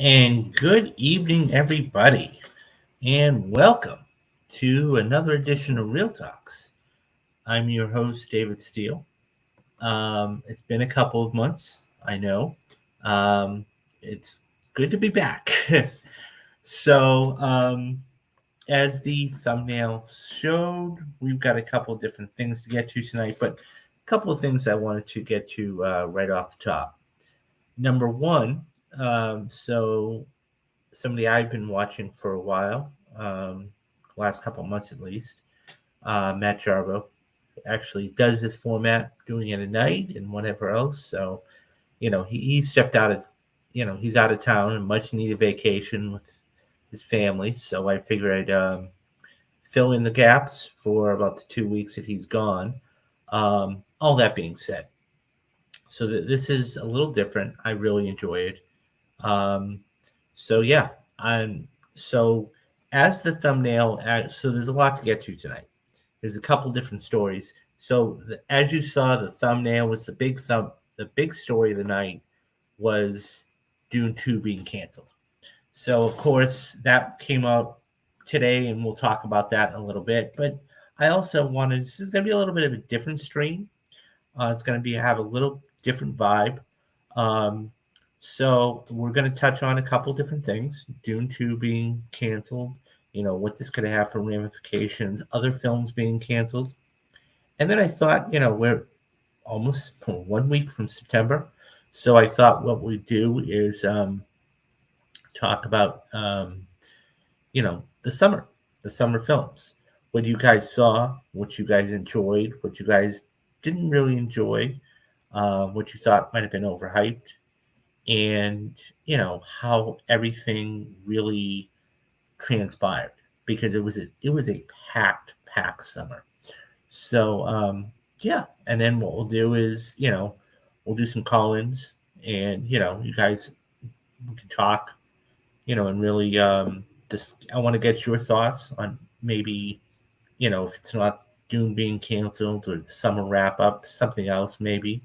And good evening, everybody, and welcome to another edition of Real Talks. I'm your host, David Steele. It's been a couple of months, I know. Um, it's good to be back. so, as the thumbnail showed, we've got a couple of different things to get to tonight, but a couple of things I wanted to get to right off the top. Number one, so somebody I've been watching for a while, last couple of months at least. Matt Jarbo actually does this format, doing it at night and whatever else. So, he stepped out of, he's out of town and much needed vacation with his family. So I figured I'd fill in the gaps for about the 2 weeks that he's gone. All that being said, so this is a little different. I really enjoy it. Um, so yeah, I'm so as the thumbnail. So there's a lot to get to tonight. There's a couple different stories. So as you saw, the thumbnail was The big story of the night was Dune 2 being canceled. So of course that came out today, and we'll talk about that in a little bit. But I also wanted this is going to be a little bit of a different stream. It's going to be have a little different vibe. Um, so we're going to touch on a couple different things. Dune 2 being canceled, what this could have for ramifications, other films being canceled. And then I thought, we're almost 1 week from September. So I thought what we'd do is talk about, the summer films. What you guys saw, what you guys enjoyed, what you guys didn't really enjoy, what you thought might have been overhyped, and how everything really transpired, because it was a packed summer. So yeah, and then what we'll do is we'll do some call-ins, and you guys can talk, and really just I want to get your thoughts on maybe if it's not Dune being canceled or the summer wrap up, something else maybe.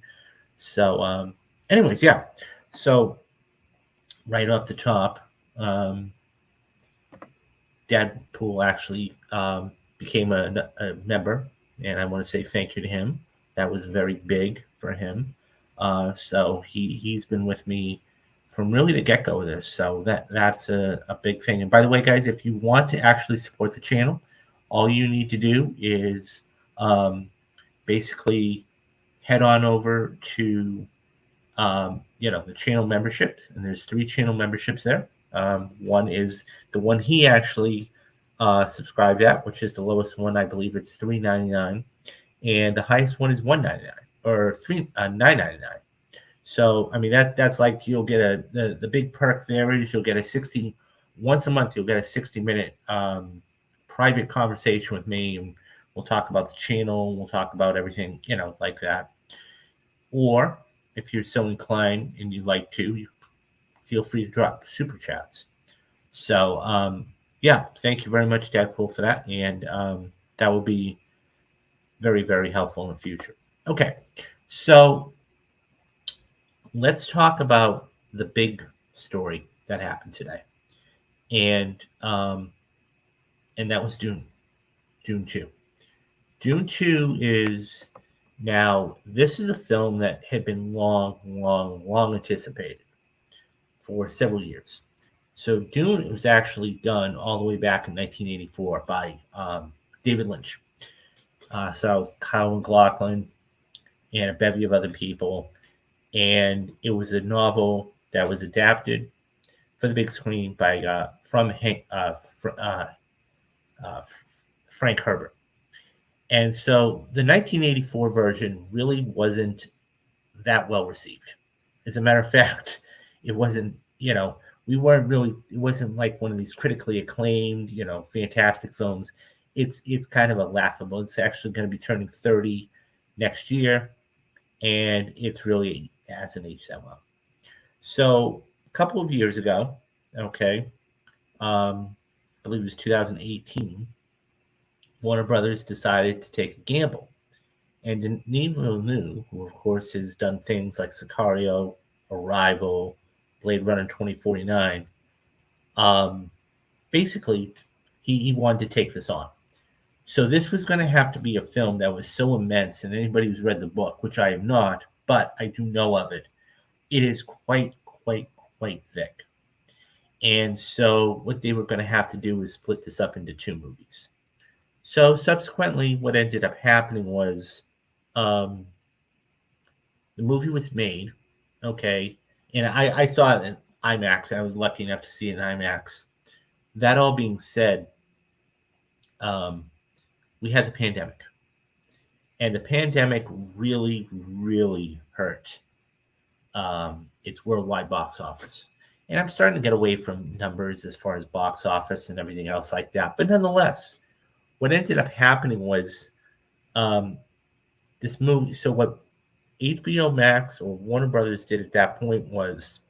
So anyways, yeah. So right off the top, um, Deadpool actually became a member, and I want to say thank you to him. That was very big for him. So he's been with me from really the get go of this. So that's a big thing. And by the way, guys, if you want to actually support the channel, all you need to do is um, basically head on over to the channel memberships, and there's 3 channel memberships there. One is the one he actually subscribed at, which is the lowest one. I believe it's $3.99, and the highest one is $1.99 or $9.99. So I mean that's like you'll get the big perk there is you'll get a 60 once a month. You'll get a 60-minute private conversation with me, and we'll talk about the channel. We'll talk about everything like that. Or if you're so inclined and you'd like to, you feel free to drop super chats. So yeah, thank you very much, Deadpool, for that, and that will be very, very helpful in the future. Okay, so let's talk about the big story that happened today, and that was Dune 2. Dune 2 is now. This is a film that had been long anticipated for several years. So Dune was actually done all the way back in 1984 by David Lynch. So Kyle MacLachlan and a bevy of other people, and it was a novel that was adapted for the big screen by Frank Herbert. And so the 1984 version really wasn't that well received. As a matter of fact, it wasn't, we weren't really, it wasn't like one of these critically acclaimed, fantastic films. It's kind of a laughable. It's actually going to be turning 30 next year, and it's really hasn't aged that well. So a couple of years ago, okay, I believe it was 2018, Warner Brothers decided to take a gamble. And Denis Villeneuve, who of course has done things like Sicario, Arrival, Blade Runner 2049, Um, basically, he wanted to take this on. So this was going to have to be a film that was so immense, and anybody who's read the book, which I have not, but I do know of it, it is quite thick. And so what they were going to have to do was split this up into two movies. So subsequently, what ended up happening was um, the movie was made, okay, and I saw it in IMAX. I was lucky enough to see it in IMAX. That all being said, um, we had the pandemic, and the pandemic really hurt its worldwide box office. And I'm starting to get away from numbers as far as box office and everything else like that. But nonetheless, what ended up happening was um, this movie. So what HBO Max or Warner Brothers did at that point was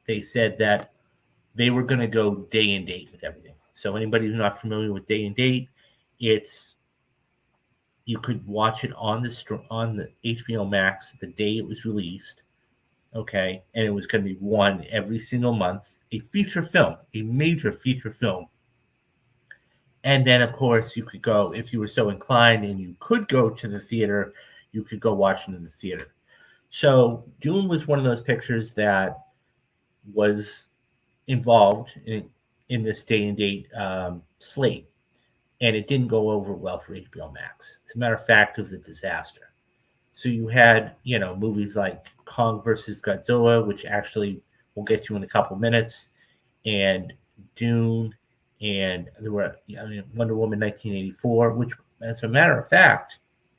they said that they were going to go day and date with everything. So anybody who's not familiar with day and date, it's you could watch it on the HBO Max the day it was released, okay, and it was going to be one every single month, a feature film, a major feature film. And then, of course, you could go, if you were so inclined and you could go to the theater, you could go watch it in the theater. So Dune was one of those pictures that was involved in this day and date slate, and it didn't go over well for HBO Max. As a matter of fact, it was a disaster. So you had, movies like Kong versus Godzilla, which actually we'll get to in a couple minutes, and Dune, and there were Wonder Woman 1984, which, as a matter of fact,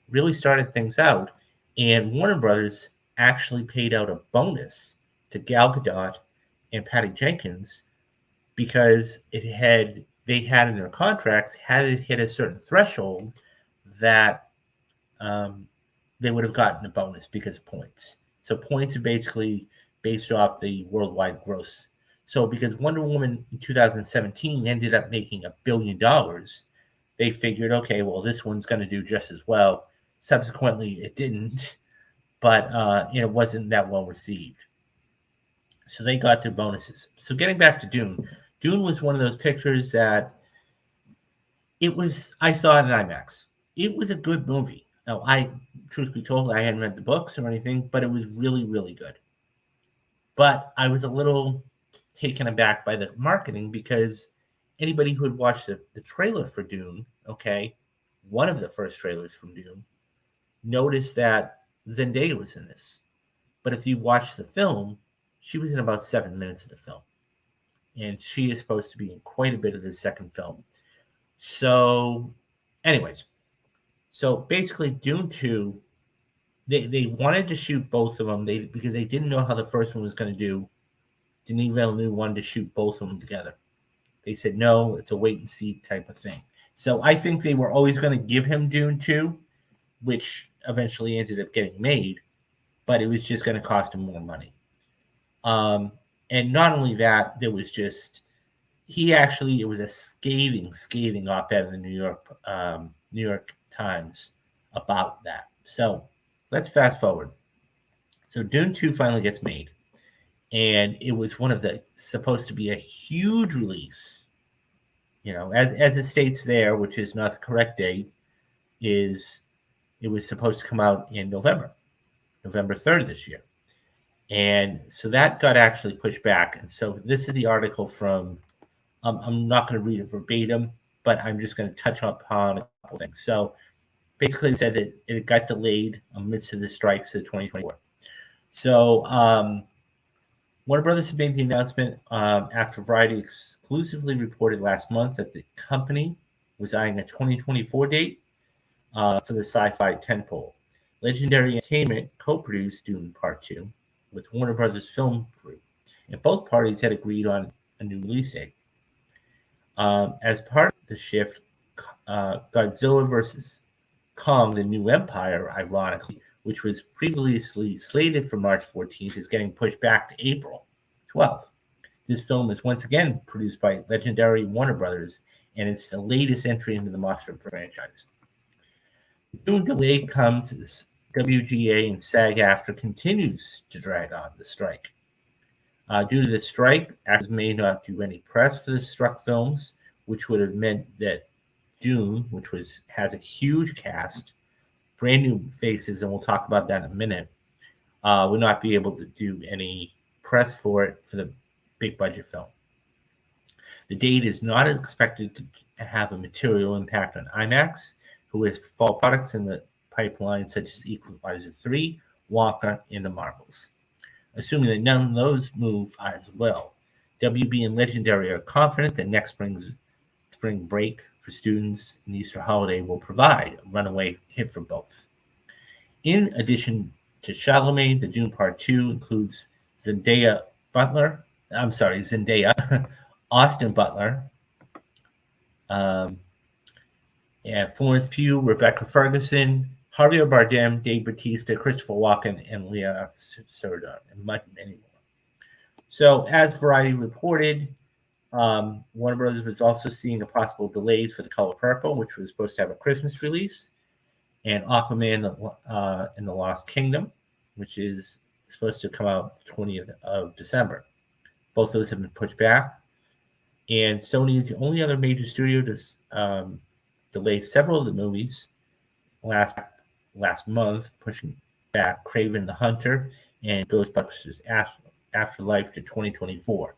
really started things out. And Warner Brothers actually paid out a bonus to Gal Gadot and Patty Jenkins because they had in their contracts, had it hit a certain threshold, that um, they would have gotten a bonus because of points. So points are basically based off the worldwide gross. So because Wonder Woman in 2017 ended up making $1 billion, they figured, okay, well, this one's going to do just as well. Subsequently, it didn't, but it wasn't that well received. So they got their bonuses. So getting back to Dune, Dune was one of those pictures that I saw it in IMAX. It was a good movie. Now, truth be told, I hadn't read the books or anything, but it was really good. But I was a little taken aback by the marketing because anybody who had watched the trailer for Dune, okay, one of the first trailers from Dune, noticed that Zendaya was in this. But if you watch the film, she was in about 7 minutes of the film. And she is supposed to be in quite a bit of the second film. So, anyways, so basically Dune 2, they wanted to shoot both of them because they didn't know how the first one was going to do. Denis Villeneuve wanted to shoot both of them together. They said, no, it's a wait and see type of thing. So I think they were always going to give him Dune 2, which eventually ended up getting made, but it was just going to cost him more money. And not only that, there was just, it was a scathing op-ed in the New York Times about that. So let's fast forward. So Dune 2 finally gets made, and it was supposed to be a huge release. As it states there, which is not the correct date, it was supposed to come out in November 3rd of this year. And so that got actually pushed back. And so this is the article from, I'm not going to read it verbatim, but I'm just going to touch upon a couple things. So basically it said that it got delayed amidst of the strikes of 2024. So Warner Brothers made the announcement after Variety exclusively reported last month that the company was eyeing a 2024 date for the sci-fi tentpole. Legendary Entertainment co-produced Dune Part 2 with Warner Brothers Film Group, and both parties had agreed on a new release date. As part of the shift, Godzilla vs. Kong: The New Empire, ironically, which was previously slated for March 14th, is getting pushed back to April 12th. This film is once again produced by legendary Warner Brothers, and it's the latest entry into the monster franchise. The Dune delay comes as WGA and SAG-AFTRA continues to drag on the strike. Due to the strike, actors may not do any press for the struck films, which would have meant that Dune, which has a huge cast, brand new faces, and we'll talk about that in a minute, would not be able to do any press for it for the big budget film. The date is not expected to have a material impact on IMAX, who has fall products in the pipeline such as Equalizer 3, Wonka, and The Marvels. Assuming that none of those move as well, WB and Legendary are confident that next spring break for students and Easter holiday will provide a runaway hit for both. In addition to Chalamet, the Dune Part 2 includes Zendaya, Austin Butler, and Florence Pugh, Rebecca Ferguson, Javier Bardem, Dave Bautista, Christopher Walken, and Leah Serdar, and many more. So, as Variety reported, Warner Brothers was also seeing a possible delays for The Color Purple, which was supposed to have a Christmas release, and Aquaman in the Lost Kingdom, which is supposed to come out the 20th of December. Both those have been pushed back. And Sony is the only other major studio to delay several of the movies last month, pushing back Kraven the Hunter and Ghostbusters Afterlife to 2024.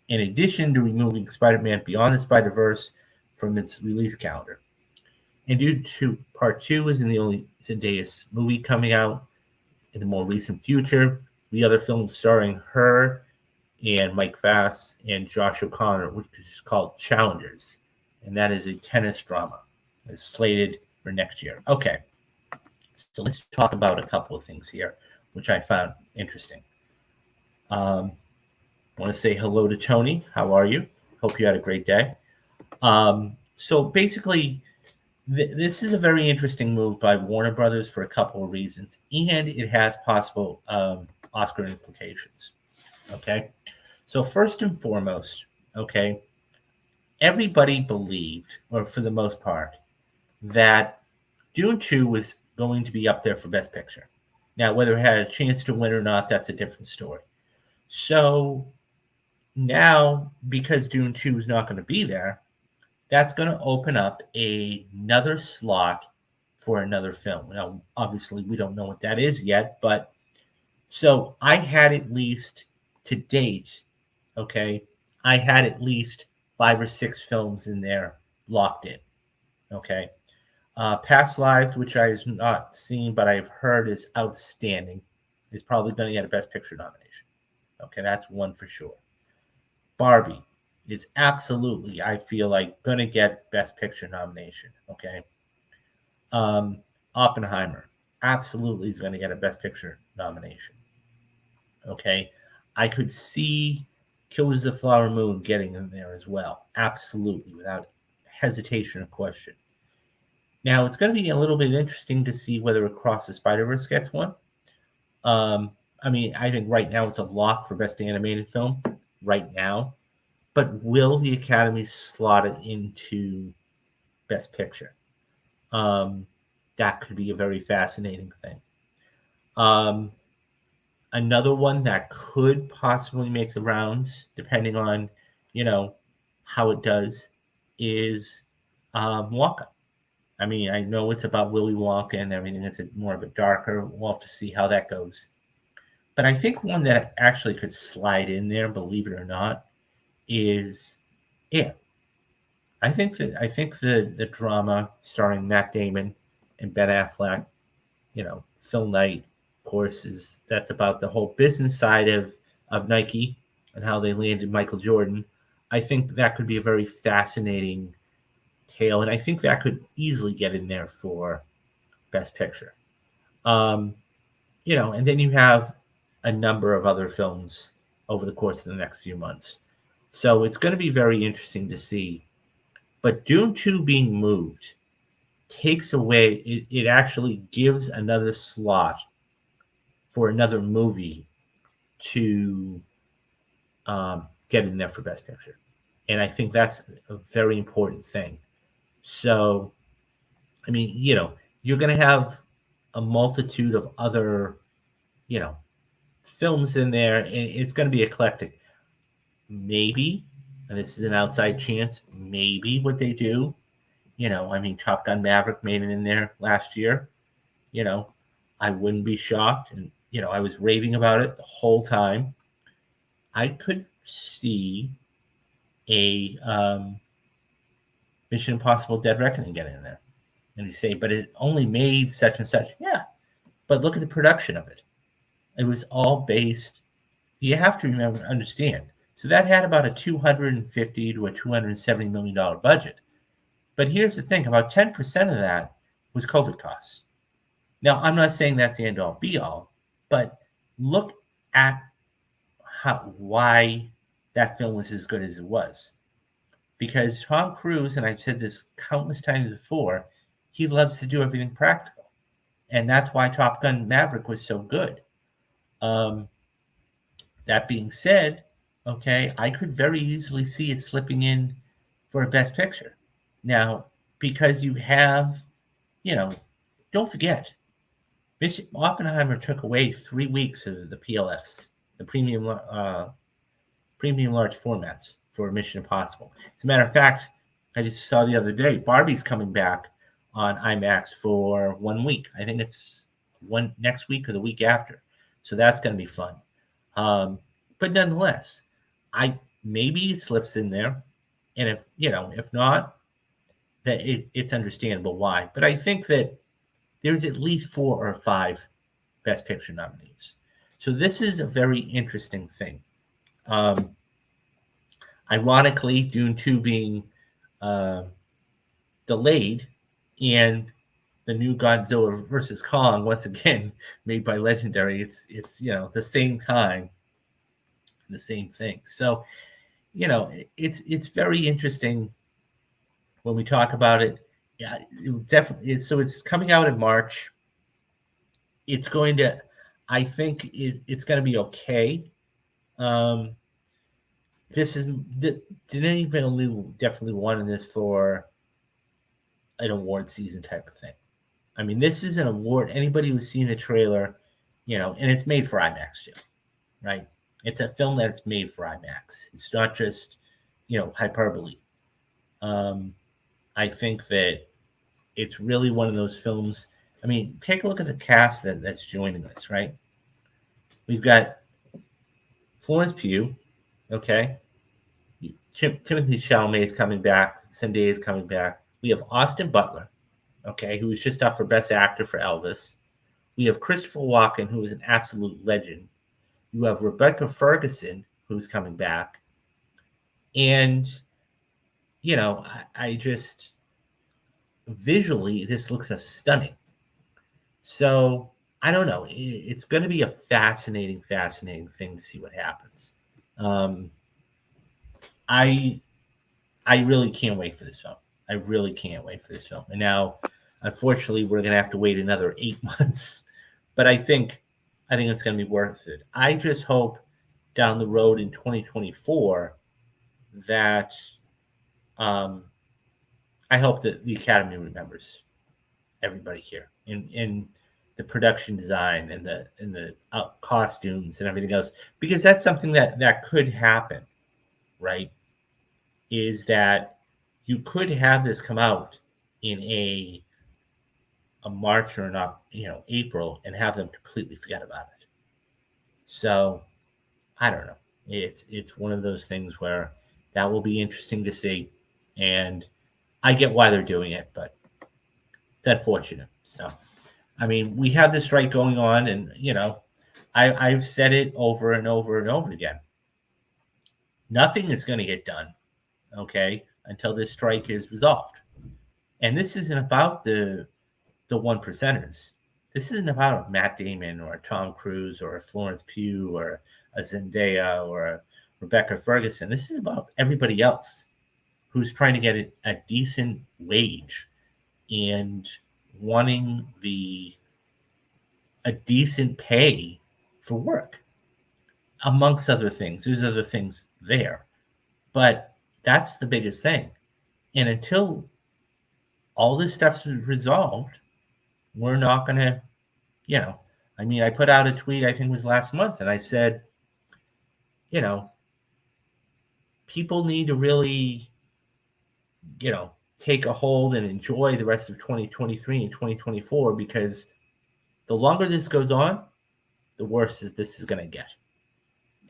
In addition to removing Spider-Man Beyond the Spider-Verse from its release calendar. And due to Part 2 isn't the only Zendaya movie coming out in the more recent future, the other films starring her and Mike Vass and Josh O'Connor, which is called Challengers, and that is a tennis drama. It's slated for next year. Okay, so let's talk about a couple of things here, which I found interesting. I want to say hello to Tony. How are you? Hope you had a great day. So basically, this is a very interesting move by Warner Brothers for a couple of reasons, and it has possible Oscar implications. Okay, so first and foremost, okay, everybody believed, or for the most part, that Dune 2 was going to be up there for Best Picture. Now, whether it had a chance to win or not, that's a different story. So now, because Dune 2 is not going to be there, that's going to open up another slot for another film. Now, obviously, we don't know what that is yet, but so I had at least to date, okay, I had at least 5 or 6 films in there locked in, okay. Past Lives, which I have not seen, but I've heard is outstanding, is probably going to get a Best Picture nomination. Okay, that's one for sure. Barbie is absolutely, I feel like, going to get Best Picture nomination. Okay. Oppenheimer absolutely is going to get a Best Picture nomination. Okay. I could see Killers of the Flower Moon getting in there as well. Absolutely, without hesitation or question. Now, it's going to be a little bit interesting to see whether Across the Spider-Verse gets one. I mean, I think right now it's a lock for Best Animated Film right now. But will the Academy slot it into Best Picture? That could be a very fascinating thing. Another one that could possibly make the rounds, depending on, how it does, is Wonka. I mean, I know it's about Willy Wonka and everything. It's more of a darker. We'll have to see how that goes. But I think one that actually could slide in there, believe it or not, is I think the drama starring Matt Damon and Ben Affleck, Phil Knight, of course, that's about the whole business side of Nike and how they landed Michael Jordan. I think that could be a very fascinating tale, and I think that could easily get in there for Best Picture. And then you have a number of other films over the course of the next few months. So it's going to be very interesting to see. But Dune 2 being moved takes away, it actually gives another slot for another movie to get in there for Best Picture. And I think that's a very important thing. So, I mean, you're going to have a multitude of other, films in there, and it's going to be eclectic. Maybe, and this is an outside chance, maybe what they do, I mean, Top Gun Maverick made it in there last year. You know, I wouldn't be shocked. And, I was raving about it the whole time. I could see a Mission Impossible Dead Reckoning get in there. And they say, but it only made such and such. Yeah, but look at the production of it. It was all based, you have to understand. So that had about a $250 to a $270 million budget. But here's the thing, about 10% of that was COVID costs. Now, I'm not saying that's the end all be all, but look at why that film was as good as it was. Because Tom Cruise, and I've said this countless times before, he loves to do everything practical. And that's why Top Gun Maverick was so good. That being said, okay, I could very easily see it slipping in for a Best Picture. Now, because you have, don't forget, Oppenheimer took away 3 weeks of the PLFs, the premium large formats for Mission Impossible. As a matter of fact, I just saw the other day, Barbie's coming back on IMAX for 1 week. I think it's next week or the week after. So that's going to be fun. But nonetheless, maybe it slips in there. And if not, that it's understandable why. But I think that there's at least 4 or 5 Best Picture nominees. So this is a very interesting thing. Ironically, Dune 2 being delayed, and the new Godzilla versus Kong, once again, made by Legendary, it's the same time, the same thing. So, it's very interesting when we talk about it. Yeah, it definitely. So it's coming out in March. It's going to, I think it's going to be okay. This is Denis Villeneuve definitely wanted this for an award season type of thing. I mean, this is an award. Anybody who's seen the trailer, and it's made for IMAX too, right? It's a film that's made for IMAX. It's not just, hyperbole. I think that it's really one of those films. I mean, take a look at the cast that's joining us, right? We've got Florence Pugh, okay? Timothy Chalamet is coming back. Zendaya is coming back. We have Austin Butler, okay, who was just up for Best Actor for Elvis. We have Christopher Walken, who is an absolute legend. You have Rebecca Ferguson, who's coming back. And, I just, visually, this looks stunning. So, I don't know. It's going to be a fascinating thing to see what happens. I really can't wait for this film. I really can't wait for this film. And now, unfortunately, we're going to have to wait another 8 months. But I think it's going to be worth it. I just hope down the road in 2024 that I hope that the Academy remembers everybody here in the production design and the costumes and everything else, because that's something that could happen, right? Is that you could have this come out in a March or not, April, and have them completely forget about it. So I don't know. It's one of those things where that will be interesting to see, and I get why they're doing it, but it's unfortunate. So, I mean, we have this strike going on, and I've said it over and over and over again. Nothing is going to get done, okay, until this strike is resolved. And this isn't about the one percenters. This isn't about a Matt Damon or a Tom Cruise or a Florence Pugh or a Zendaya or a Rebecca Ferguson. This is about everybody else who's trying to get a decent wage and wanting a decent pay for work, amongst other things. There's other things there, but that's the biggest thing. And until all this stuff's resolved, we're not going to, I mean, I put out a tweet, I think it was last month, and I said, you know, people need to really, take a hold and enjoy the rest of 2023 and 2024 because the longer this goes on, the worse that this is going to get.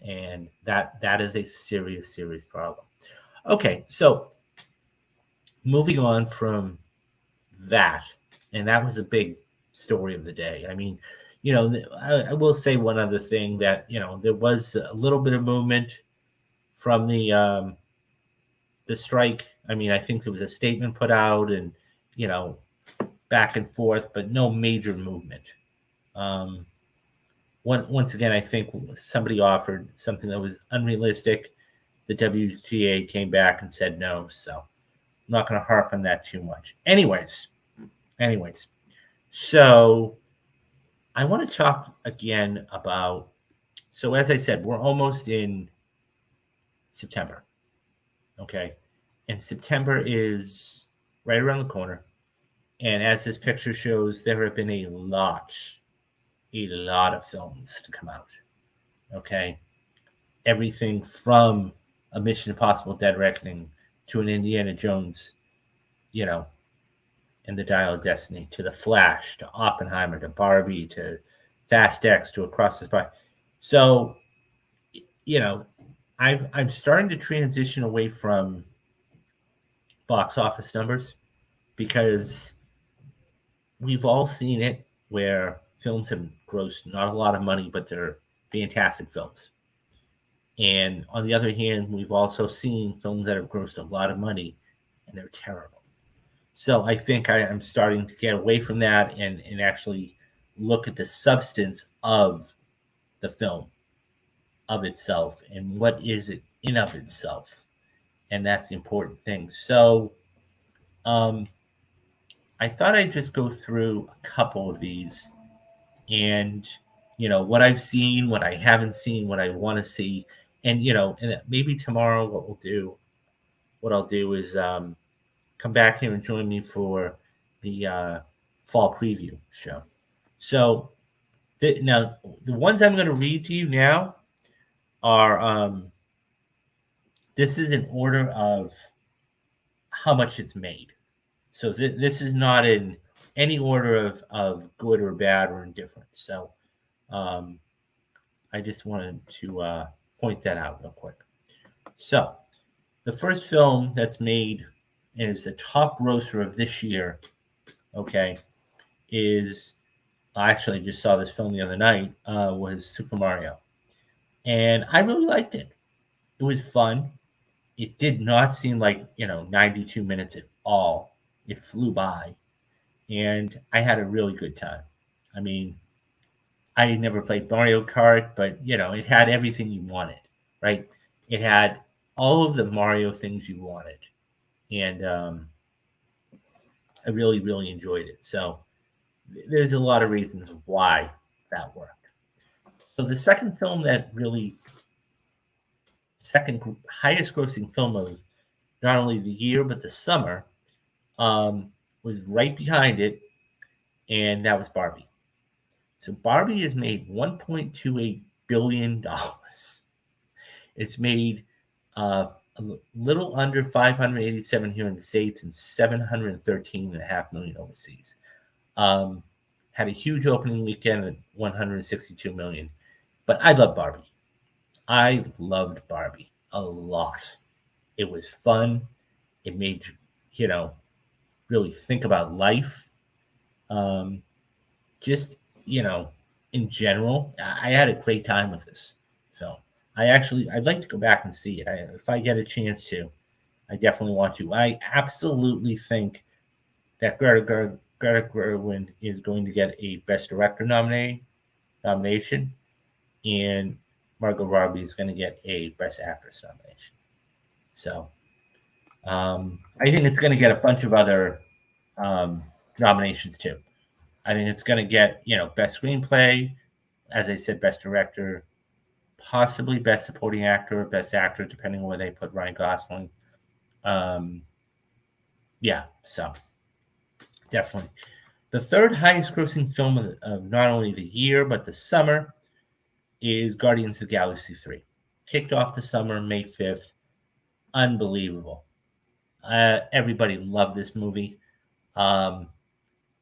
And that is a serious, serious problem. Okay, so moving on from that, and that was a big story of the day. I mean, I will say one other thing that there was a little bit of movement from the strike. I mean, I think there was a statement put out, and you know, back and forth, but no major movement. Um, once again, I think somebody offered something that was unrealistic. The WGA came back and said no, so I'm not going to harp on that too much. Anyways, so I want to talk again about. So as I said, we're almost in September, okay, and September is right around the corner. And as this picture shows, there have been a lot of films to come out. Okay, everything from a Mission Impossible: Dead Reckoning to an Indiana Jones, you know, and the Dial of Destiny, to The Flash, to Oppenheimer, to Barbie, to Fast X, to Across the Spy. So, I'm starting to transition away from box office numbers because we've all seen it where films have grossed not a lot of money, but they're fantastic films. And on the other hand, we've also seen films that have grossed a lot of money and they're terrible. So I think I'm starting to get away from that and actually look at the substance of the film of itself and what is it in of itself. And that's the important thing. So um, I thought I'd just go through a couple of these and what I've seen, what I haven't seen, what I want to see, and and maybe tomorrow what I'll do is come back here and join me for the fall preview show. So now the ones I'm going to read to you now are this is in order of how much it's made. So this is not in any order of good or bad or indifferent. So um, I just wanted to point that out real quick. So the first film that's made and is the top grosser of this year, okay, is I actually just saw this film the other night, was Super Mario. And I really liked it. It was fun. It did not seem like, 92 minutes at all. It flew by. And I had a really good time. I mean, I never played Mario Kart, but, it had everything you wanted, right? It had all of the Mario things you wanted. And I really, really enjoyed it. So there's a lot of reasons why that worked. So the second film that really, second highest grossing film of not only the year but the summer, was right behind it, and that was Barbie. So Barbie has made $1.28 billion. It's made a little under 587 here in the States and 713.5 million overseas. Had a huge opening weekend at 162 million. But I love Barbie. I loved Barbie a lot. It was fun. It made you, really think about life. Just, in general, I had a great time with this film. I'd like to go back and see it. If I get a chance to, I definitely want to. I absolutely think that Greta Gerwig is going to get a Best Director nomination, and Margot Robbie is going to get a Best Actress nomination. So I think it's going to get a bunch of other nominations too. I mean, it's going to get Best Screenplay, as I said, Best Director, possibly Best Supporting Actor, Best Actor, depending on where they put Ryan Gosling. Yeah, so definitely. The third highest grossing film of not only the year, but the summer is Guardians of the Galaxy 3. Kicked off the summer, May 5th. Unbelievable. Everybody loved this movie. Um,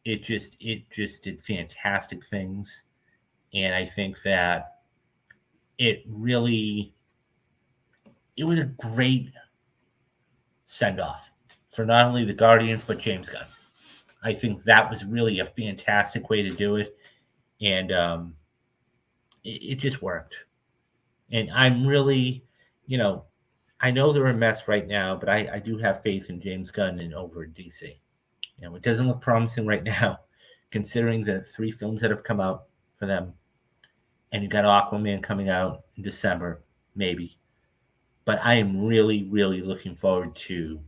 it just did fantastic things. And I think that it really, it was a great send off for not only the Guardians, but James Gunn. I think that was really a fantastic way to do it. And it just worked. And I'm really, you know, I know they're a mess right now, but I do have faith in James Gunn and over at DC. It doesn't look promising right now, considering the three films that have come out for them. And you got Aquaman coming out in December, maybe. But I am really, really looking forward to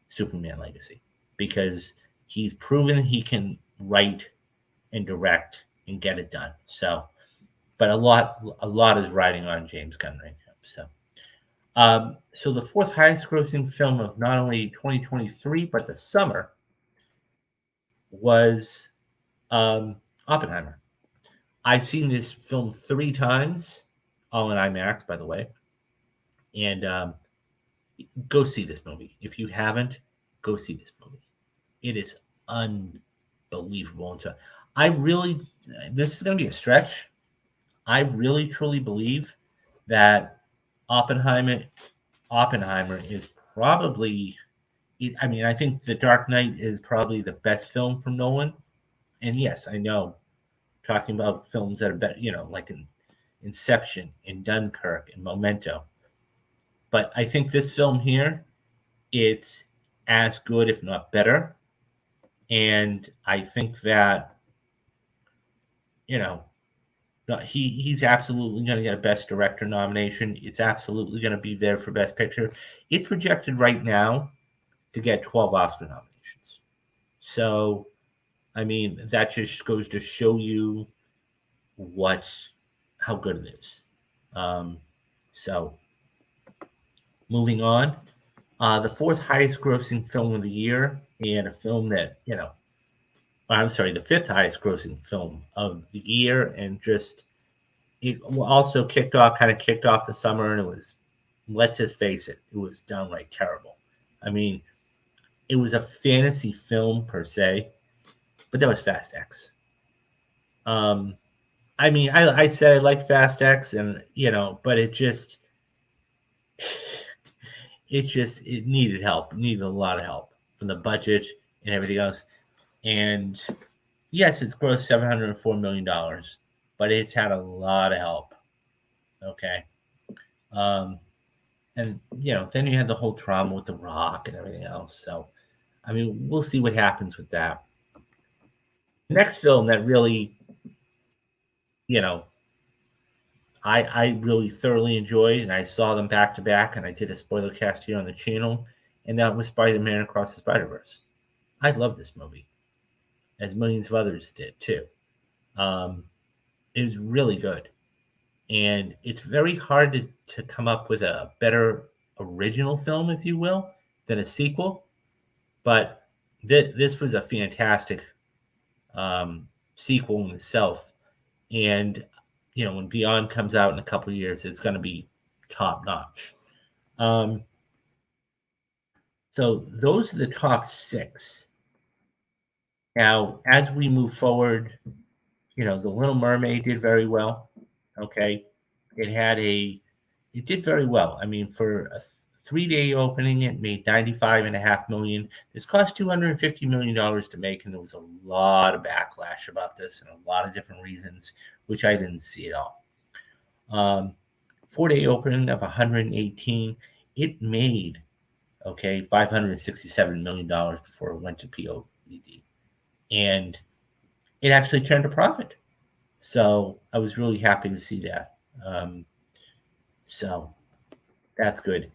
Superman Legacy because he's proven he can write and direct and get it done. So, but a lot is riding on James Gunn right now. So the fourth highest grossing film of not only 2023 but the summer was Oppenheimer. I've seen this film 3 times, all in IMAX, by the way. And go see this movie. If you haven't, go see this movie. It is unbelievable. And so this is going to be a stretch. I really, truly believe that Oppenheimer is probably, I mean, I think The Dark Knight is probably the best film from Nolan. And yes, I know, talking about films that are better, like in Inception, in Dunkirk, and Memento. But I think this film here, it's as good, if not better. And I think that, he's absolutely going to get a Best Director nomination. It's absolutely going to be there for Best Picture. It's projected right now to get 12 Oscar nominations. So, I mean, that just goes to show you how good it is. So, moving on, the fourth highest grossing film of the year, and a film that, the fifth highest grossing film of the year, and just it also kicked off the summer, and it was, let's just face it, it was downright terrible. I mean, it was a fantasy film per se, but that was Fast X. I mean, I said I like Fast X, and but it needed help. It needed a lot of help from the budget and everything else. And yes, it's grossed $704 million, but it's had a lot of help. Okay. And then you had the whole drama with The Rock and everything else. So, I mean, we'll see what happens with that. The next film that really, I really thoroughly enjoyed, and I saw them back to back, and I did a spoiler cast here on the channel, and that was Spider-Man Across the Spider-Verse. I love this movie, as millions of others did too. It was really good, and it's very hard to come up with a better original film, if you will, than a sequel. But this was a fantastic sequel in itself, and when Beyond comes out in a couple of years, it's going to be top notch. So those are the top 6. Now, as we move forward, The Little Mermaid did very well. Okay, it did very well. I mean, for a 3-day opening, it made $95.5 million. This cost $250 million to make, and there was a lot of backlash about this and a lot of different reasons, which I didn't see at all. 4-day opening of 118, it made $567 million before it went to POVD, and it actually turned a profit. So I was really happy to see that. So that's good.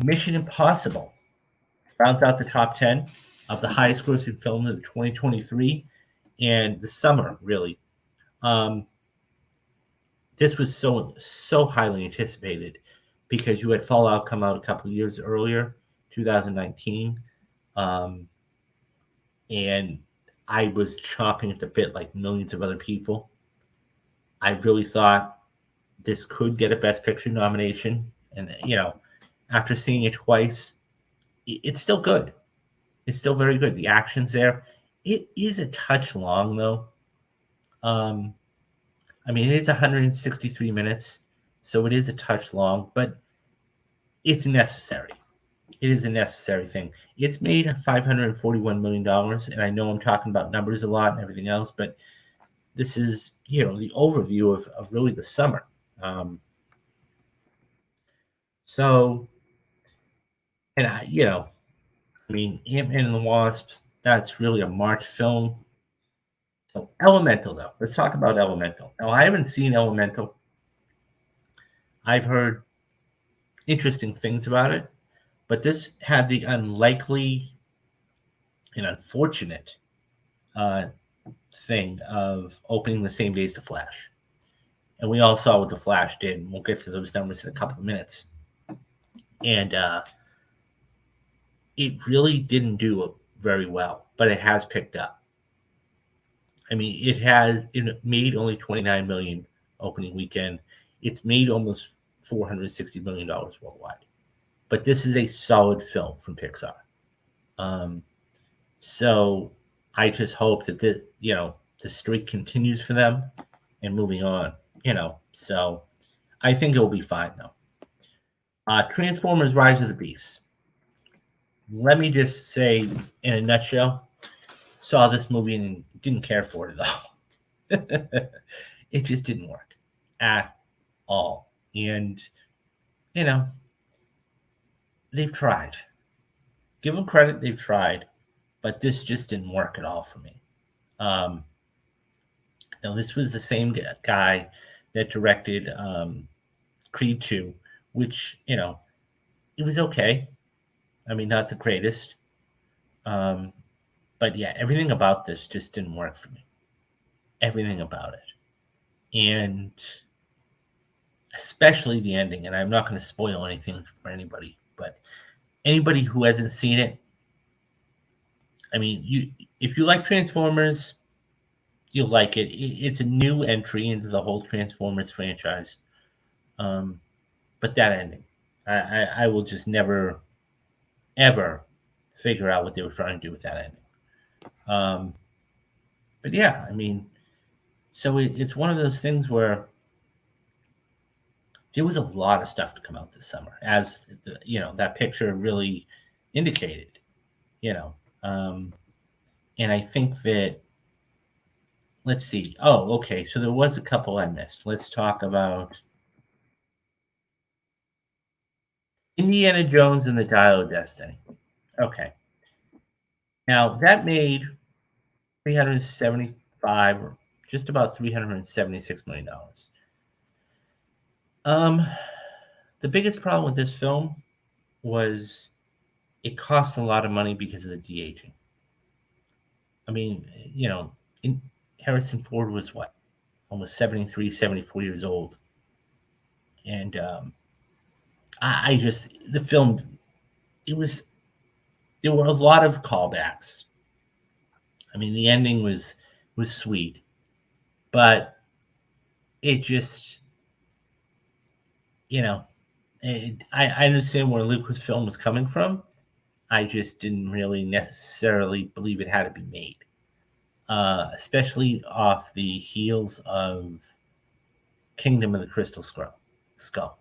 Mission Impossible rounds out the top 10 of the highest grossing films of 2023 and the summer, really. This was so highly anticipated because you had Fallout come out a couple of years earlier, 2019. And I was chomping at the bit like millions of other people. I really thought this could get a Best Picture nomination, and after seeing it twice, it's still good. It's still very good. The action's there. It is a touch long though. Um, I mean, it is 163 minutes, so it is a touch long, but it's necessary. It is a necessary thing. It's made $541 million, and I know I'm talking about numbers a lot and everything else, but this is the overview of really the summer. Um, so, and I mean, Ant-Man and the Wasp. That's really a March film. So Elemental, though. Let's talk about Elemental. Now, I haven't seen Elemental. I've heard interesting things about it, but this had the unlikely and unfortunate uh, thing of opening the same day as The Flash. And we all saw what The Flash did, and we'll get to those numbers in a couple of minutes. And it really didn't do very well, but it has picked up. I mean, it made only 29 million opening weekend. It's made almost $460 million worldwide. But this is a solid film from Pixar. Um, so I just hope that the streak continues for them and moving on. So I think it'll be fine though. Transformers: Rise of the Beasts. Let me just say, in a nutshell, saw this movie and didn't care for it though. It just didn't work at all. And you know, they've tried. Give them credit, they've tried, but this just didn't work at all for me. Um, Now, this was the same guy that directed Creed 2, which, it was okay. I mean, not the greatest. Um, but yeah, everything about this just didn't work for me. Everything about it. And especially the ending. And I'm not going to spoil anything for anybody, but anybody who hasn't seen it, I mean, if you like Transformers, you'll like it. It's a new entry into the whole Transformers franchise. But that ending, I will just never, ever figure out what they were trying to do with that ending. Um, but yeah, I mean, so it's one of those things where there was a lot of stuff to come out this summer, as that picture really indicated. You know, um, and I think that let's see. Oh, okay. So there was a couple I missed. Let's talk about Indiana Jones and the Dial of Destiny. Okay. Now that made 375 or just about $376 million. Um, the biggest problem with this film was it cost a lot of money because of the de-aging. I mean, Harrison Ford was what, almost 73, 74 years old. And I just, the film, there were a lot of callbacks. I mean, the ending was sweet, but it just, I understand where Lucasfilm was coming from. I just didn't really necessarily believe it had to be made, especially off the heels of Kingdom of the Crystal Skull.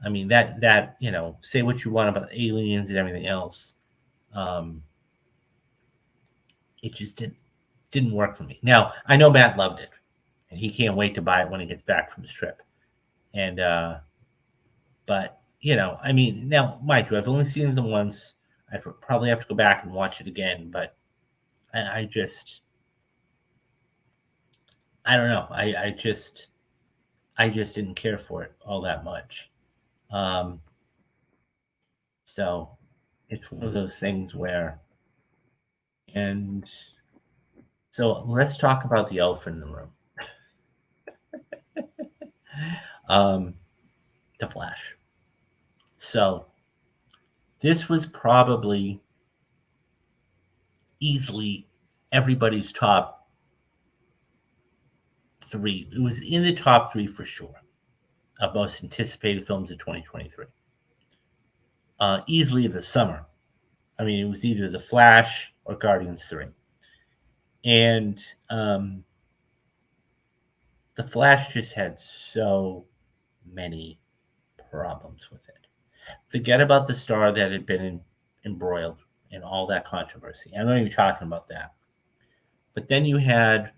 I mean, that say what you want about aliens and everything else, um, it just didn't work for me. Now I know Matt loved it, and he can't wait to buy it when he gets back from his trip. And but I mean, now mind you, I've only seen it once. I probably have to go back and watch it again, but I don't know. I just didn't care for it all that much. Um, so it's one of those things where, and so let's talk about the elephant in the room. Um, the Flash. So this was probably easily everybody's top three. It was in the top three for sure of most anticipated films of 2023. Easily the summer. I mean, it was either The Flash or Guardians 3. And The Flash just had so many problems with it. Forget about the star that had been embroiled in all that controversy. I'm not even talking about that. But then you had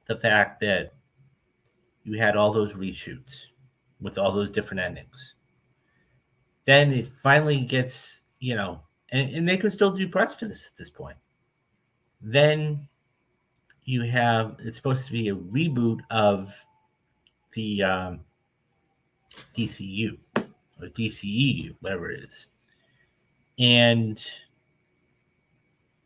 the fact that you had all those reshoots with all those different endings. Then it finally gets, and they can still do press for this at this point. Then you have, it's supposed to be a reboot of the DCU or DCEU, whatever it is. And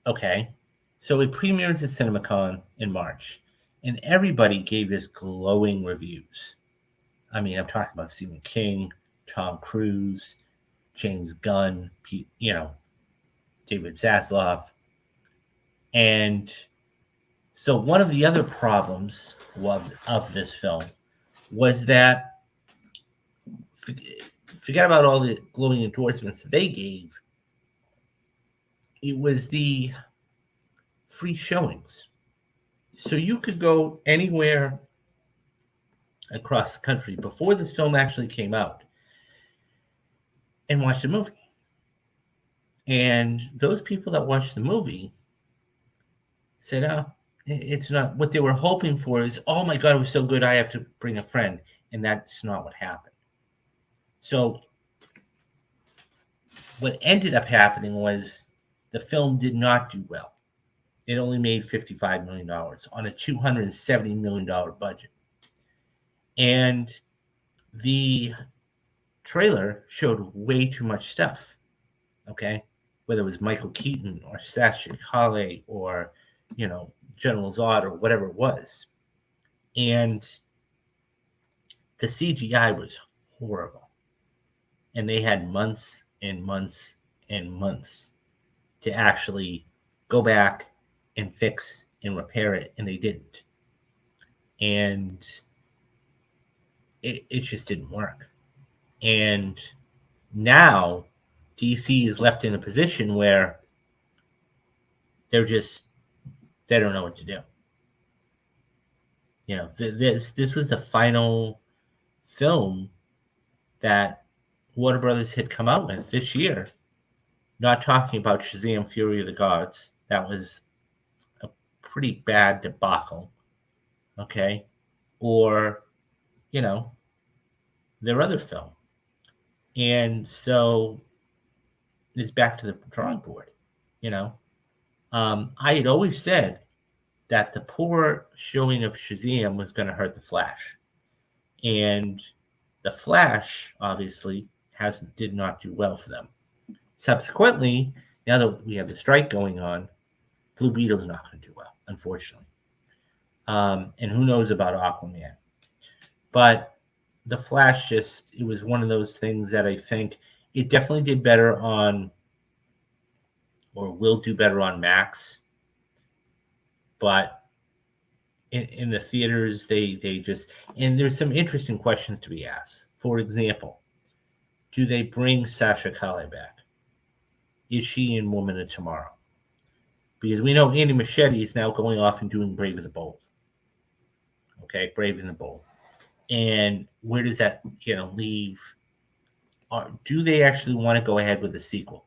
okay, so it premieres at CinemaCon in March, and everybody gave this glowing reviews. I mean, I'm talking about Stephen King, Tom Cruise, James Gunn, David Zaslav. And so one of the other problems of this film was that, forget about all the glowing endorsements that they gave, it was the free showings. So you could go anywhere across the country before this film actually came out and watch the movie. And those people that watched the movie said, oh, it's not what they were hoping for is, oh my God, it was so good, I have to bring a friend. And that's not what happened. So what ended up happening was the film did not do well. It only made $55 million on a $270 million budget. And the trailer showed way too much stuff, okay? Whether it was Michael Keaton or Sacha Kale or, General Zod or whatever it was. And the CGI was horrible. And they had months and months and months to actually go back and fix and repair it, and they didn't. And it just didn't work. And now DC is left in a position where they don't know what to do. This was the final film that Warner Brothers had come out with this year. Not talking about Shazam! Fury of the Gods. That was a pretty bad debacle. Okay? Or, their other film. And so it's back to the drawing board. I had always said that the poor showing of Shazam was going to hurt the Flash. And the Flash, obviously, did not do well for them. Subsequently, now that we have the strike going on, Blue Beetle's not going to do well, unfortunately. And who knows about Aquaman. But the Flash it was one of those things that I think it definitely did better on, or will do better on Max. But in the theaters, they just, and there's some interesting questions to be asked. For example, do they bring Sacha Kale back? Is she in Woman of Tomorrow? Because we know Andy Muschietti is now going off and doing Brave and the Bold. Okay, Brave and the Bold. And where does that, leave? Do they actually want to go ahead with the sequel?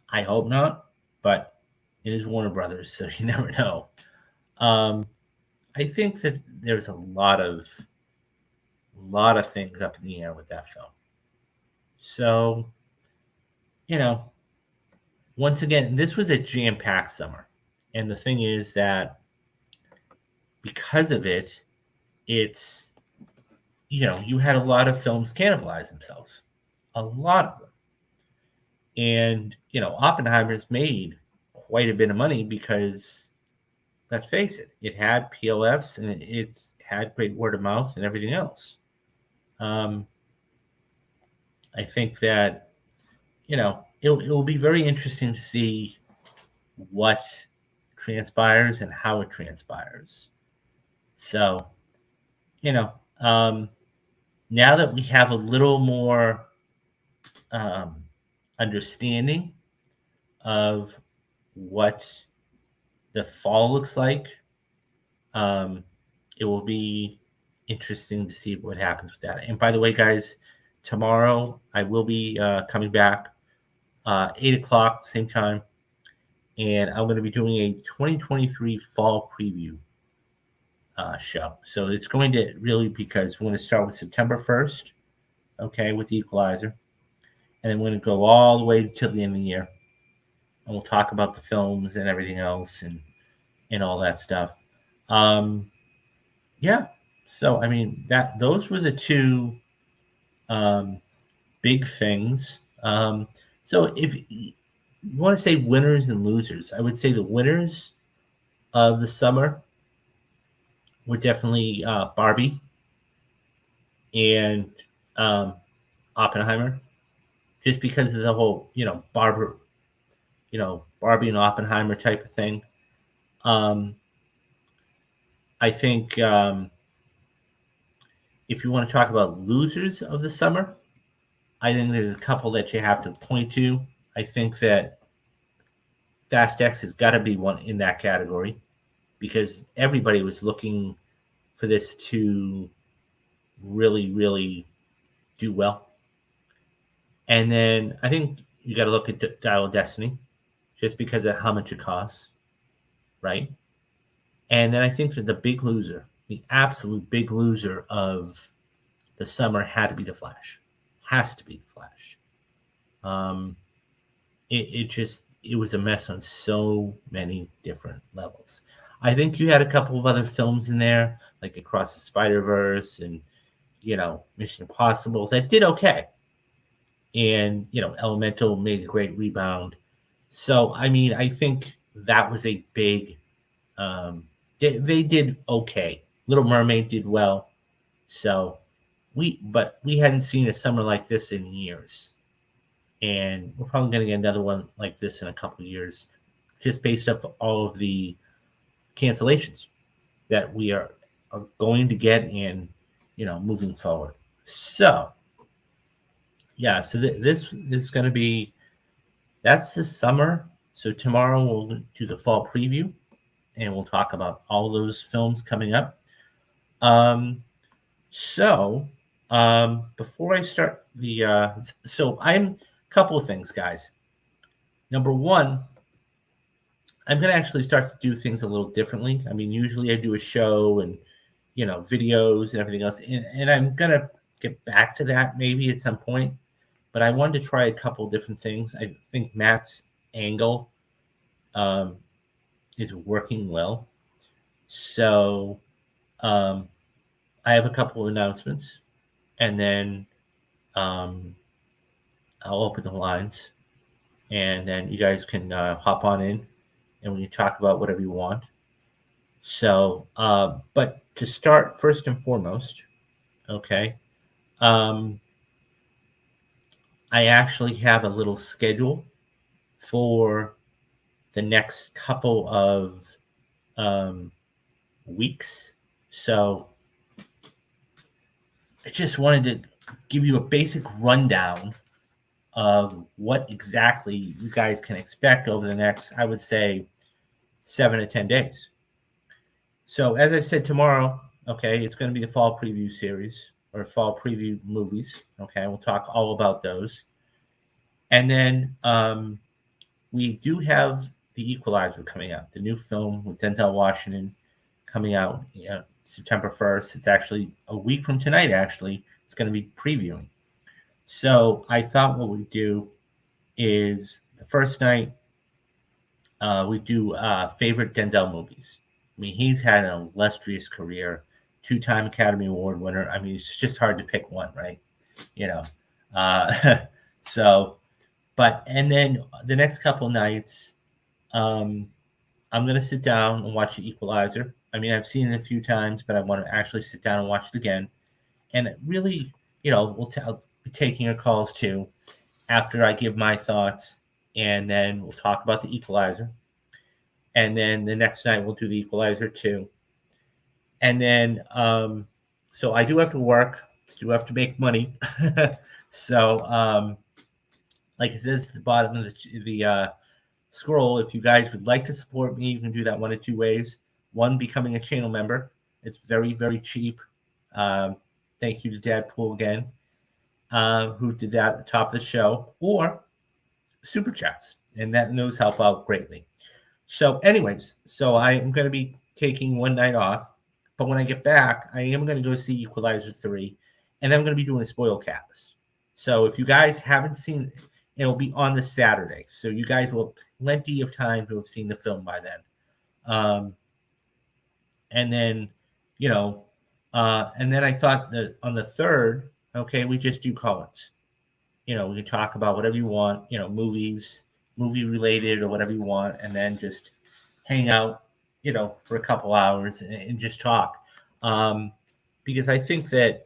I hope not, but it is Warner Brothers, so you never know. I think that there's a lot of things up in the air with that film. So, once again, this was a jam-packed summer. And the thing is that because of it, it's, you had a lot of films cannibalize themselves. A lot of them. And, Oppenheimer's made quite a bit of money because, let's face it, it had PLFs and it's had great word of mouth and everything else. I think that, it will be very interesting to see what transpires and how it transpires. So, you know, um, now that we have a little more um, understanding of what the fall looks like, um, it will be interesting to see what happens with that. And by the way, guys, tomorrow I will be coming back 8 o'clock, same time, and I'm going to be doing a 2023 fall preview show. So it's going to really, because we're going to start with September 1st, okay, with the Equalizer, and then we're going to go all the way till the end of the year, and we'll talk about the films and everything else and all that stuff. Um, yeah. So I mean those were the two um, big things. So if you want to say winners and losers, I would say the winners of the summer were definitely Barbie and um, Oppenheimer, just because of the whole Barbie and Oppenheimer type of thing. Um, I think if you want to talk about losers of the summer, I think there's a couple that you have to point to. I think that Fast X has got to be one in that category because everybody was looking for this to really, really do well. And then I think you got to look at Dial of Destiny just because of how much it costs, right? And then I think that the big loser, the absolute big loser of the summer had to be The Flash. Has to be The Flash. It was a mess on so many different levels. I think you had a couple of other films in there, like Across the Spider-Verse and Mission Impossible, that did okay. And Elemental made a great rebound. So I mean, I think that was a big. They did okay. Little Mermaid did well. So but we hadn't seen a summer like this in years, and we're probably going to get another one like this in a couple of years, just based off all of the cancellations that we are going to get in, moving forward. So yeah, so this is going to be that's the summer. So tomorrow we'll do the fall preview, and we'll talk about all those films coming up. So before I start so I'm a couple of things, guys. Number one, I'm going to actually start to do things a little differently. I mean, usually I do a show and videos and everything else, and I'm going to get back to that maybe at some point. But I wanted to try a couple different things. I think Matt's angle is working well. So I have a couple of announcements, and then I'll open the lines, and then you guys can hop on in, and we can talk about whatever you want. So, but to start, first and foremost, okay, I actually have a little schedule for the next couple of weeks. So I just wanted to give you a basic rundown of what exactly you guys can expect over the next, I would say, 7 to 10 days. So as I said, tomorrow, okay, it's going to be the fall preview series or fall preview movies. Okay, we'll talk all about those. And then we do have The Equalizer coming out, the new film with Denzel Washington coming out September 1st. It's actually a week from tonight, actually. It's going to be previewing. So I thought what we'd do is the first night we do favorite Denzel movies. I mean, he's had an illustrious career, 2-time Academy Award winner. I mean, it's just hard to pick one, right? So, and then the next couple nights, I'm going to sit down and watch The Equalizer. I mean, I've seen it a few times, but I want to actually sit down and watch it again. And really, we'll be taking your calls too after I give my thoughts, and then we'll talk about The Equalizer. and then the next night we'll do the Equalizer 2. And then so I do have to work, do have to make money. So like it says at the bottom of the scroll, if you guys would like to support me, you can do that one of two ways. One, becoming a channel member. It's very, very cheap. Um, Thank you to Dadpool again, who did that at the top of the show, or super chats, and those help out greatly. So, anyways, so I am going to be taking one night off, but when I get back, I am going to go see Equalizer 3, and I'm going to be doing a spoil cast. So, if you guys haven't seen it, it'll be on the Saturday. So, you guys will have plenty of time to have seen the film by then. And then, you know, and then I thought that on the 3rd, okay, we just do call-ins. You know, we can talk about whatever you want, you know, movies, movie related or whatever you want, and then just hang out, you know, for a couple hours and just talk. Because I think that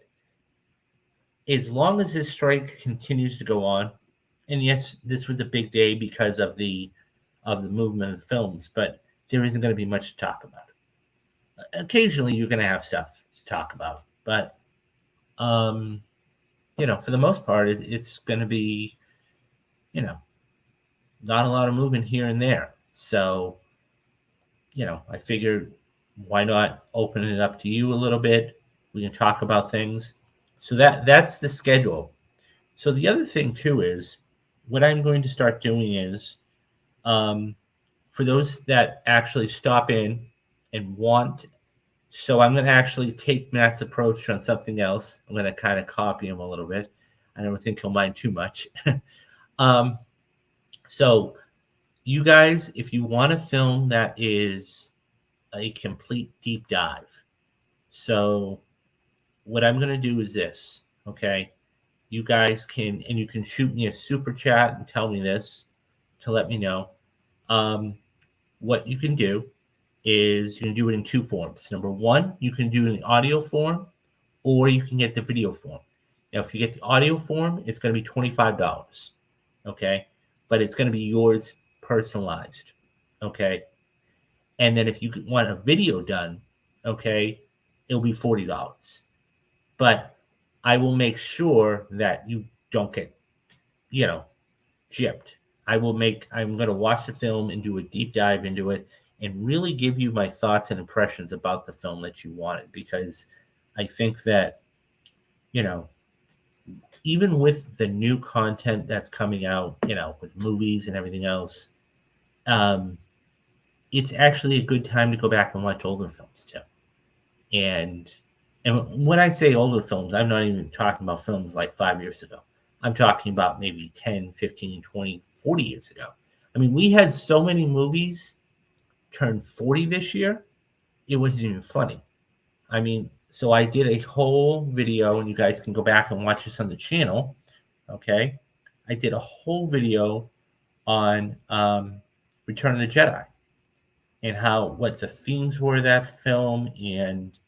as long as this strike continues to go on, and yes, this was a big day because of the movement of the films, but there isn't going to be much to talk about. Occasionally, you're going to have stuff to talk about, but you know, for the most part, it's going to be, you know, not a lot of movement here and there. So, you know, I figured why not open it up to you a little bit? We can talk about things. So that's the schedule. So the other thing too is what I'm going to start doing is for those that actually stop in and want. So I'm going to actually take Matt's approach on something else. I'm going to kind of copy him a little bit. I don't think he'll mind too much. um, so you guys, if you want a film that is a complete deep dive, so what I'm going to do is this, okay? You guys can, and you can shoot me a super chat and tell me this to let me know. What you can do is you can do it in two forms. Number one, you can do it in audio form, or you can get the video form. Now, if you get the audio form, it's going to be $25, okay? But it's going to be yours personalized, okay? And then if you want a video done, okay, it'll be $40. But I will make sure that you don't get, you know, gypped. I'm going to watch the film and do a deep dive into it and really give you my thoughts and impressions about the film that you wanted, because I think that, you know, even with the new content that's coming out, you know, with movies and everything else, it's actually a good time to go back and watch older films too. And when I say older films, I'm not even talking about films like 5 years ago. I'm talking about maybe 10, 15, 20, 40 years ago. I mean, we had so many movies turn 40 this year, it wasn't even funny. I mean, so I did a whole video, and you guys can go back and watch this on the channel, okay? I did a whole video on Return of the Jedi and what the themes were of that film and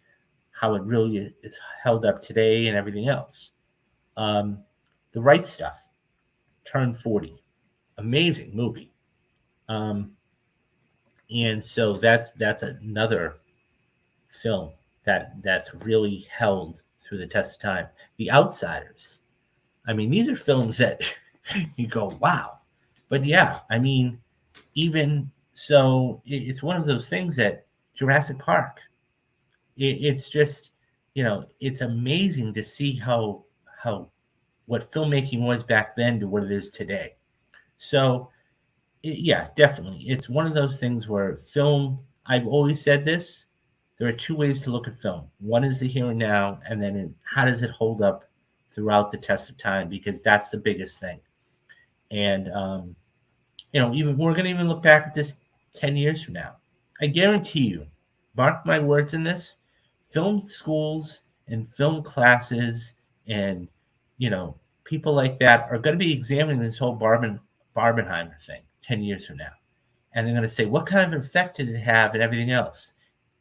how it really is held up today and everything else. The Right Stuff turned 40. Amazing movie. And so that's another film that's really held through the test of time. The Outsiders. I mean, these are films that you go, wow. But yeah, I mean, even so, it's one of those things that Jurassic Park. It's just, you know, it's amazing to see how what filmmaking was back then to what it is today. So yeah, definitely. It's one of those things where film, I've always said this, there are two ways to look at film. One is the here and now, and then how does it hold up throughout the test of time? Because that's the biggest thing. And, you know, even we're going to even look back at this 10 years from now. I guarantee you, mark my words in this, film schools and film classes and, you know, people like that are going to be examining this whole Barbenheimer thing 10 years from now. And they're going to say, what kind of effect did it have and everything else?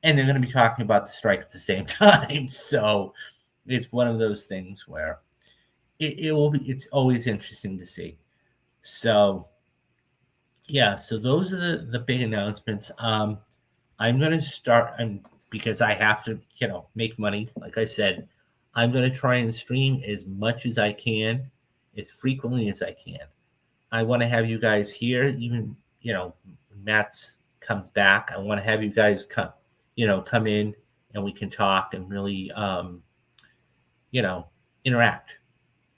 And they're going to be talking about the strike at the same time. So it's one of those things where it's always interesting to see. So yeah, so those are the big announcements. I'm gonna start, and because I have to, make money. Like I said, I'm gonna try and stream as much as I can, as frequently as I can. I want to have you guys here, even when Matt's comes back. I want to have you guys come in, and we can talk and really, you know, interact,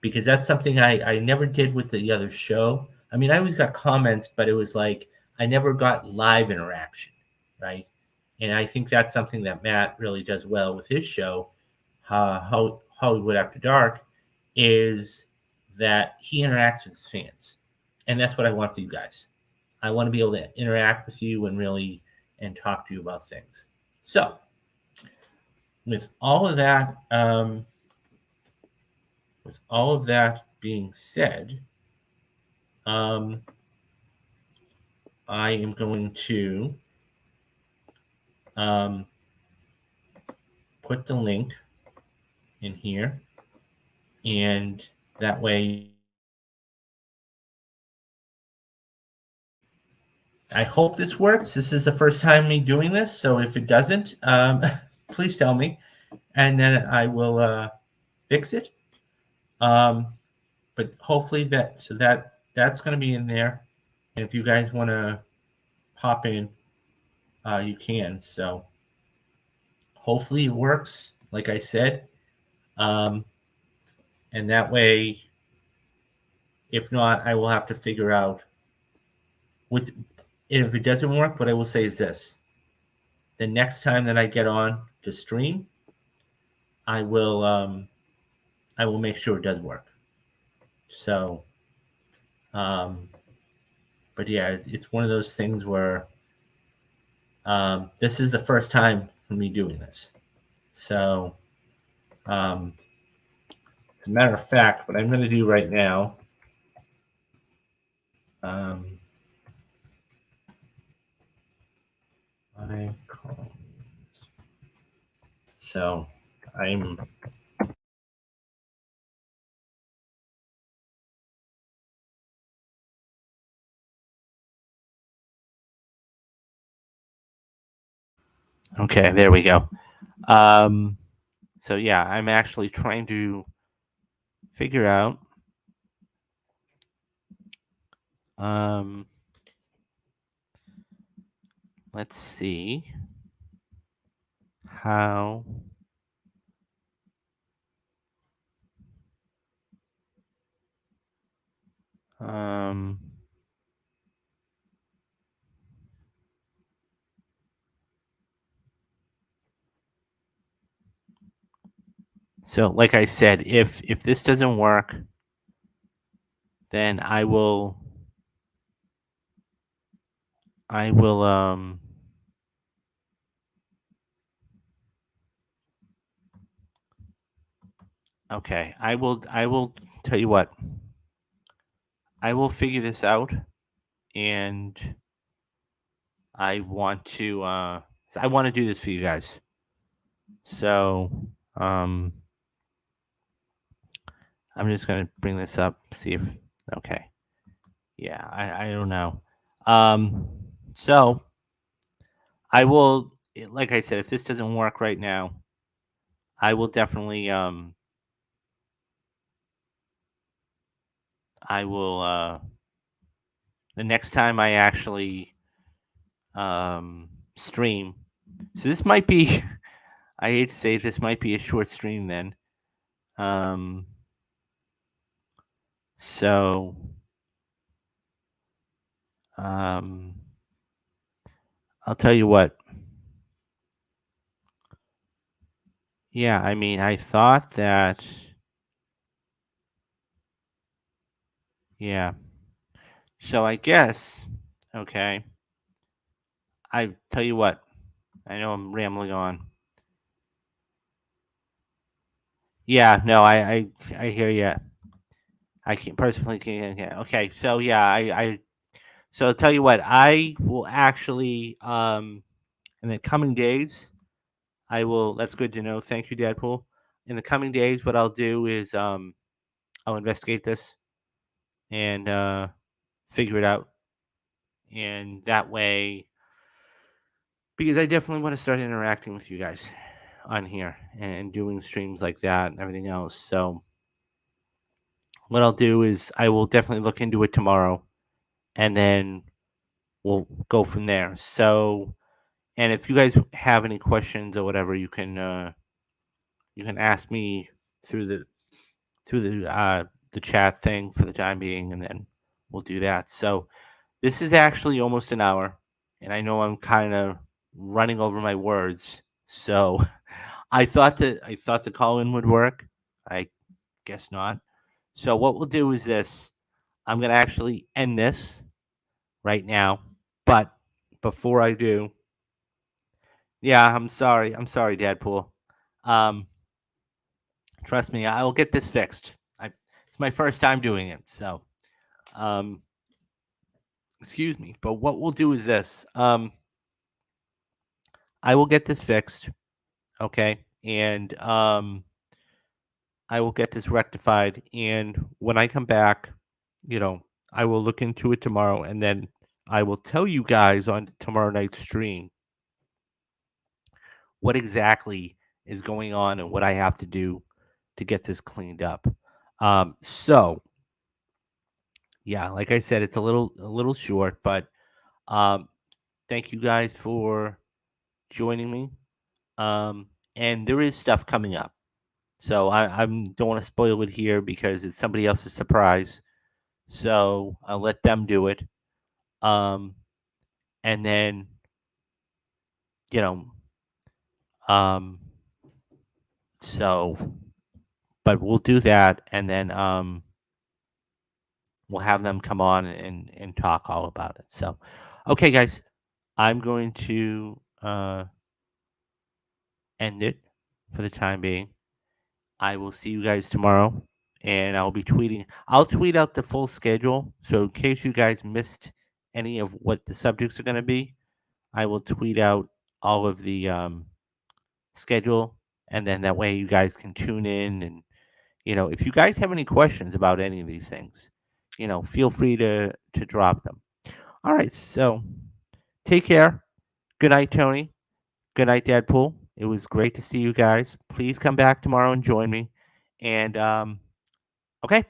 because that's something I never did with the other show. I mean, I always got comments, but it was like I never got live interaction, right? And I think that's something that Matt really does well with his show, Hollywood After Dark, is that he interacts with his fans, and that's what I want for you guys. I want to be able to interact with you and really and talk to you about things. So, with all of that, being said, um, I am going to um, put the link in here, and that way, I hope this works. This is the first time me doing this, so if it doesn't, please tell me, and then I will fix it. Um, but hopefully that's going to be in there, and if you guys want to pop in, you can. So hopefully it works, like I said, um, and that way, if not, I will have to figure out with. And if it doesn't work, what I will say is this: the next time that I get on to stream, I will I will make sure it does work. So, um, but yeah, it's one of those things where this is the first time for me doing this. So, um, as a matter of fact, what I'm going to do right now, um, I so I'm okay. There we go. Um, so yeah, I'm actually trying to figure out. Um, let's see how. Um, so, like I said, if this doesn't work, then I will. Okay, I will tell you what. I will figure this out, and I want to do this for you guys. So, um, I'm just gonna bring this up, see if okay. Yeah, I don't know. Um, so like I said, if this doesn't work right now, I will definitely I will the next time I actually stream. So this might be I hate to say this might be a short stream then. Um, so um, I'll tell you what. Yeah, I mean, I thought that. Yeah. So I guess. Okay. I tell you what. I know I'm rambling on. Yeah. No. I hear you. I can personally can't. Okay. So yeah. So I'll tell you what. I will actually in the coming days. I will. That's good to know. Thank you, Deadpool. In the coming days, what I'll do is I'll investigate this and figure it out, and that way, because I definitely want to start interacting with you guys on here and doing streams like that and everything else. So what I'll do is I will definitely look into it tomorrow, and then we'll go from there. So, and if you guys have any questions or whatever, you can ask me through the chat thing for the time being, and then we'll do that. So this is actually almost an hour, and I know I'm kind of running over my words. So I thought the call in would work. I guess not. So what we'll do is this. I'm gonna actually end this right now, but before I do, yeah, I'm sorry. I'm sorry, Deadpool. Um, Trust me, I will get this fixed. It's my first time doing it, so um, excuse me. But what we'll do is this. I will get this fixed, okay, and I will get this rectified. And when I come back, you know, I will look into it tomorrow, and then I will tell you guys on tomorrow night's stream what exactly is going on and what I have to do to get this cleaned up. So yeah, like I said, it's a little short, but um, thank you guys for joining me. Um, and there is stuff coming up, so I don't want to spoil it here because it's somebody else's surprise. So I'll let them do it. Um, and then you know, um, so but we'll do that, and then we'll have them come on and talk all about it. So, okay, guys, I'm going to end it for the time being. I will see you guys tomorrow, and I'll be tweeting. I'll tweet out the full schedule, so in case you guys missed any of what the subjects are going to be, I will tweet out all of the schedule, and then that way you guys can tune in. And if you guys have any questions about any of these things, feel free to drop them. All right, so take care. Good night, Tony. Good night, Deadpool. It was great to see you guys. Please come back tomorrow and join me. And okay,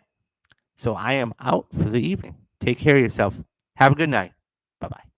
so I am out for the evening. Take care of yourselves. Have a good night. Bye bye.